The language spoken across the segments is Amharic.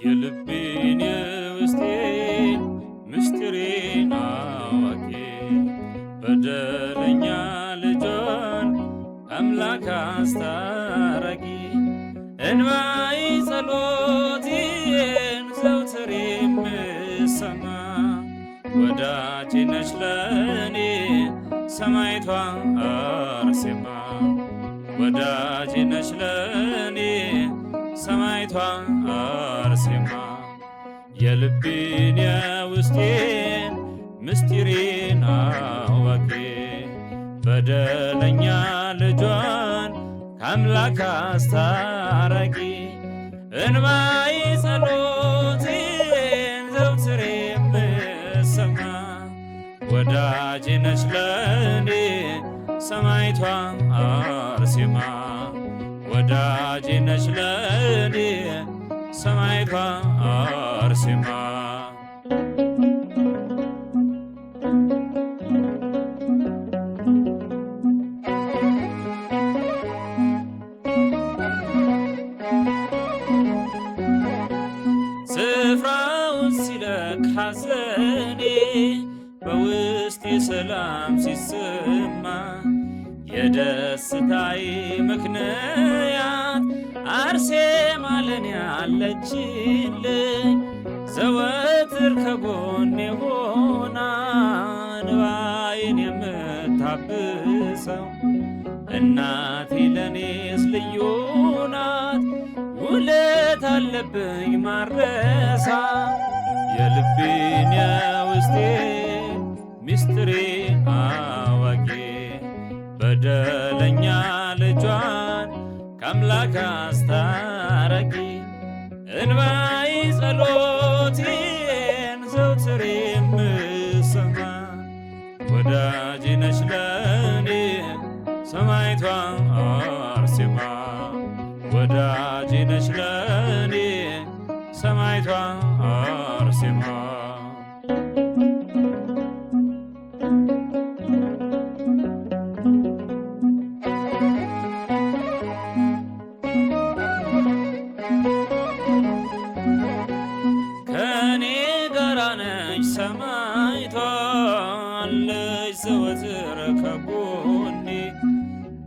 የልቤን የውስጤን ምስጢሬን አዋቂ በደለኛ ልጇን አምላክ አስታራቂ እንባዬ ጸሎቴን ዘውትር የምትሰማ ወዳጄ ነሽ ለኔ ሰማዕቷ አርሴማ ወዳጄ ነሽ ለኔ ሰማዕቷ አርሴማ የልቤን የውስጤን ምስጢሬን አዋቂ በደለኛ ልጇን ከአምላክ አስታራቂ እንባዬ ጸሎቴን ዘውትር የምትሰማ ወዳጄ ነሽ ለኔ ሰማዕቷ አርሴማ ወዳጄ ነሽ ለኔ ሰማዕቷ አርሴማ ስፍራውን ሲለቅ ሐዘኔ በውስጤ ሰላም ሲሰማ የደስታዬ ምክንያት አርሴማ ለኔ አለችልኝ ዘወትር ከጎኔ ሆና እንባዬን የምታብሰው እናቴ ለኔስ ልዩ ናት ውለት አለብኝ ማረሳ የልቤን የውስጤን ምስጢሬን አዋቂ በደለኛ ልጇን ከአምላክ አስታራቂ እንባዬ ጸሎቴን ዘውትር የምትሰማ ወዳጄ ነሽ ለኔ ሰማዕቷ አርሴማ ወዳጄ ነሽ ለኔ ሰማዕቷ አርሴማ ከኔ ጋራ ነች ሰማዕቷ አለች ዘወትር ከጎኔ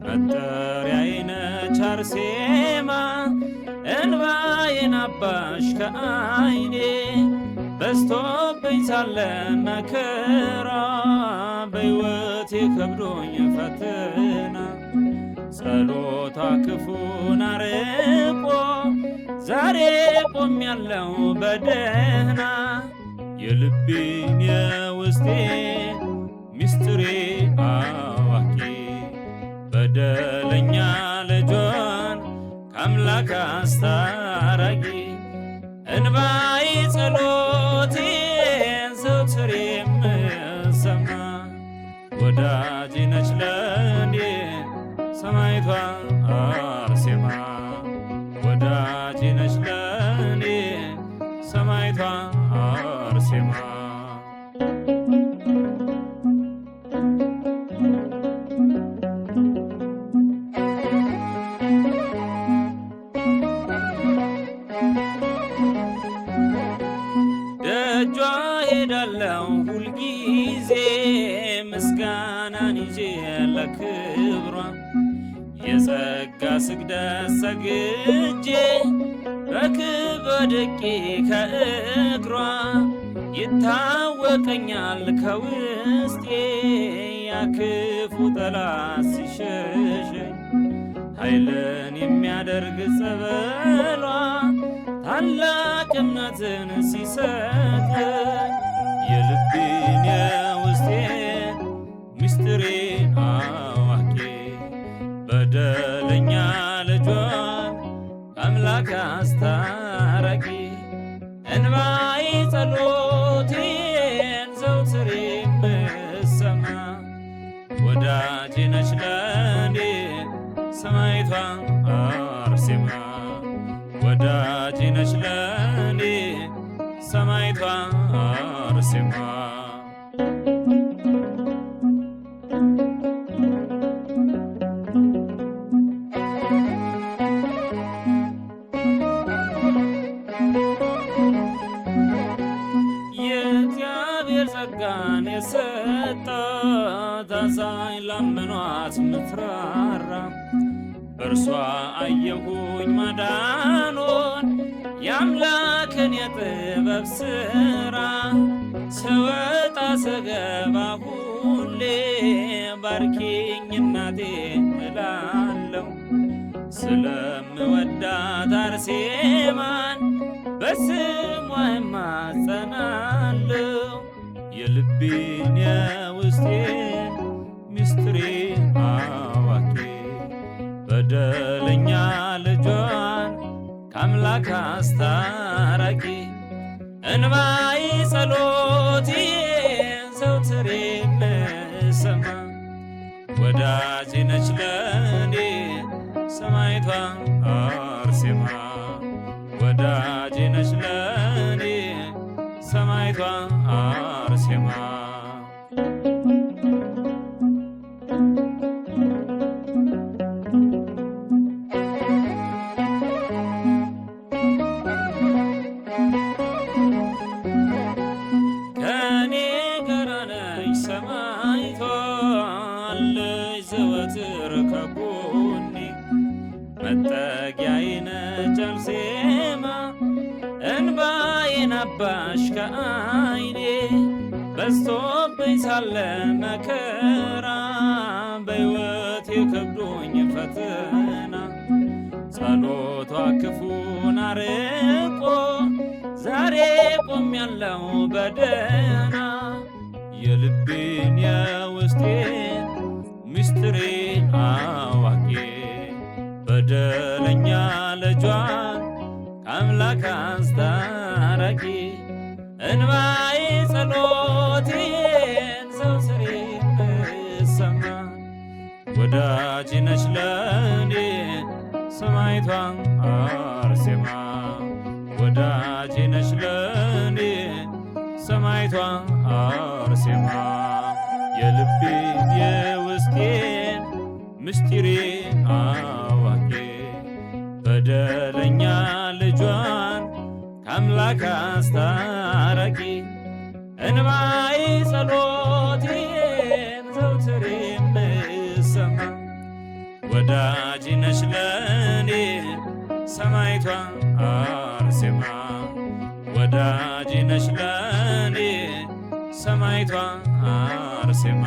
መጠሪያዬ ነች አርሴማ እንባዬን አባሽ ከዓይኔ በዝቶብኝ ሳለ መከራ በሕይወቴ ከብዶኝ ፈተና ጸሎቷ ክፉን አርቆ ዛሬ ቆሜያለሁ በደህና የልቤን የውስጤን ምስጢሬን አዋቂ በደለኛ ልጇን ከአምላክ አስታራቂ እንባዬ ጸሎቴን ዘውትር የምትሰማ ወዳጄ ነች ለኔ ሰማዕቷ አርሴማ ወዳጄ ነች ለኔ ሰማዕቷ አርሴማ ደጇ ሄዳለሁ ሁልጊዜ ምስጋናን ይዤ ለክብሯ የጸጋ ስግደት ሰግጄ በክብር ወድቄ ከእግሯ ይታወቀኛል ከውስጤ ያክፉ ጠላት ሲሸሸኝ ኃይልን የሚያደርግ ጸበሏ ታላቅ እምነትን ሲሰጠኝ የልቤን የውስጤን ምስጢሬን አዋቂ በደለኛ ልጇን ከአምላክ አስታራቂ እንባዬ ጸሎቴን አርሴማ የእግዚአብሔር ጸጋን የሰጣት አዛኝ ላመኗት ምትራራ በእርሷ አየሁኝ ማዳኖን የአምላክን የጥበብ ሥራ ስወጣ ስገባ ሁሌ ባርኪኝ እናቴ እላለሁ ስለምወዳት አርሴማን በስሟ እማጸናለሁ የልቤን የውስጤን ምስጢሬን አዋቂ በደለኛ ልጇን ከአምላክ አስታራቂ እንባዬ ጸሎቴን ዘወትር የምሰማ ወዳጄ ነች ለኔ ሰማዕቷ አርሴማ ወዳጄ ነች ለኔ ሰማዕቷ አርሴማ ከኔ ጋር ነች ሰማዕቷ አለች ዘወትር ከጎኔ መጠጊያዬ ነች አርሴማ እንባዬን አባሽ ከዓይኔ በዝቶብኝ ሳለ መከራ በሕይወቴ ከብዶኝ ፈተና ጸሎቷ ክፉን አርቆ ዛሬ ቆሜያለሁ በደህና የልቤን የውስጤን ምስጢሬን አዋቂ በደለኛ ልጇን ከአምላክ አስታራቂ እንባዬ ጸሎቴን ዘወትር የምሰማ ወዳጄ ነች ለኔ ሰማዕቷ አርሴማ ወዳጄ ነች ለኔ ሰማዕቷ አርሴማ የልቤን የውስጤን ምስጢሬን አዋቂ በደለኛ ልጇን ከአምላክ አስታራቂ እንባዬ ጸሎቴን ዘወትር የምሰማ ወዳጄ ነች ለኔ ሰማዕቷ አርሴማ ወዳጄ ነች ለኔ ሰማዕቷ አርሴማ